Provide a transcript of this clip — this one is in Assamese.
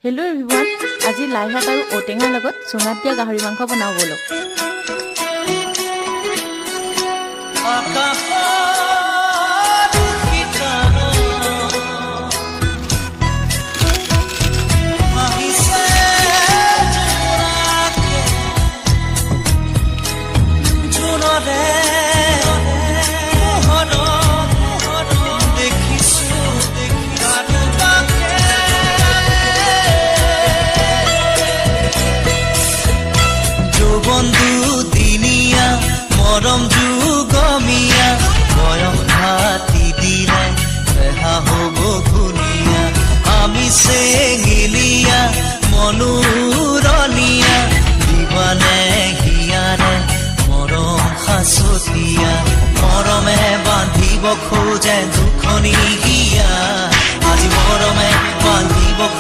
হেল্ল' এভৰিৱান, আজি লাই শাক আৰু ঔটেঙাৰ লগত চুঙাত দিয়া গাহৰি মাংস বনাওঁ ব'লক। বন্ধু দিনিয়া মরম যুগমিয়া বয়স হাতি দিলে বেহা হব ধুনিয়া আমি চেঙিলিয়া মনোরনিয়া দিবানে হিয়ারে মরম সাঁচতীয়া মরমে বান্ধিব খোজে দুখনি